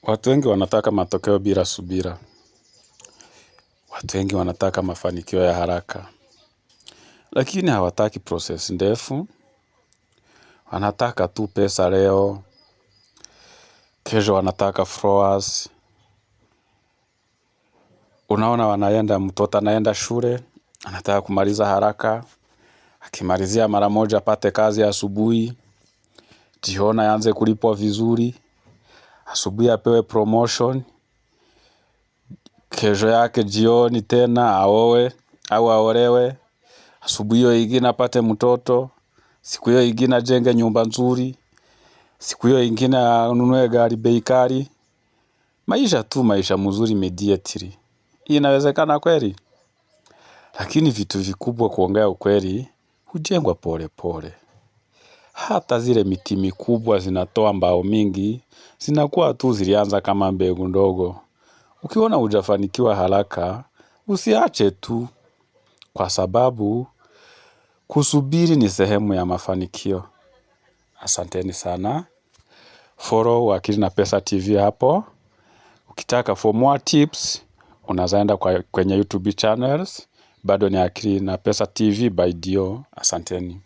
Watu wengi wanataka matokeo bila subira. Watu wengi wanataka mafanikio ya haraka. Lakini hawataki process ndefu. Wanataka tu pesa leo. Kesho wanataka followers. Unaona mtoto anaenda shule. Anataka kumaliza haraka. Akimalizia mara moja apate kazi asubuhi. Jioni aanze kulipwa vizuri. Asubuhi apewe promotion. Kesho yake jioni tena aowe au aolewe. Asubuhi hiyo ingine apate mtoto. Siku hiyo ingine ajenge nyumba nzuri. Siku hiyo ingine anunue gari bei kali. Maisha mzuri immediately. Inawezekana kweli? Lakini vitu vikubwa kuongea ukweli hujengwa pole pole. Hata zile miti mikubwa zinatoa mbao mingi, zinakuwa tu zilianza kama mbegu ndogo. Ukiona hujafanikiwa haraka, usiache tu, kwa sababu kusubiri ni sehemu ya mafanikio. Asanteni sana. Follow Akili na Pesa TV hapo. Ukitaka for more tips, unaweza enda kwenye YouTube channels. Bado ni Akili na Pesa TV by Dio. Asanteni.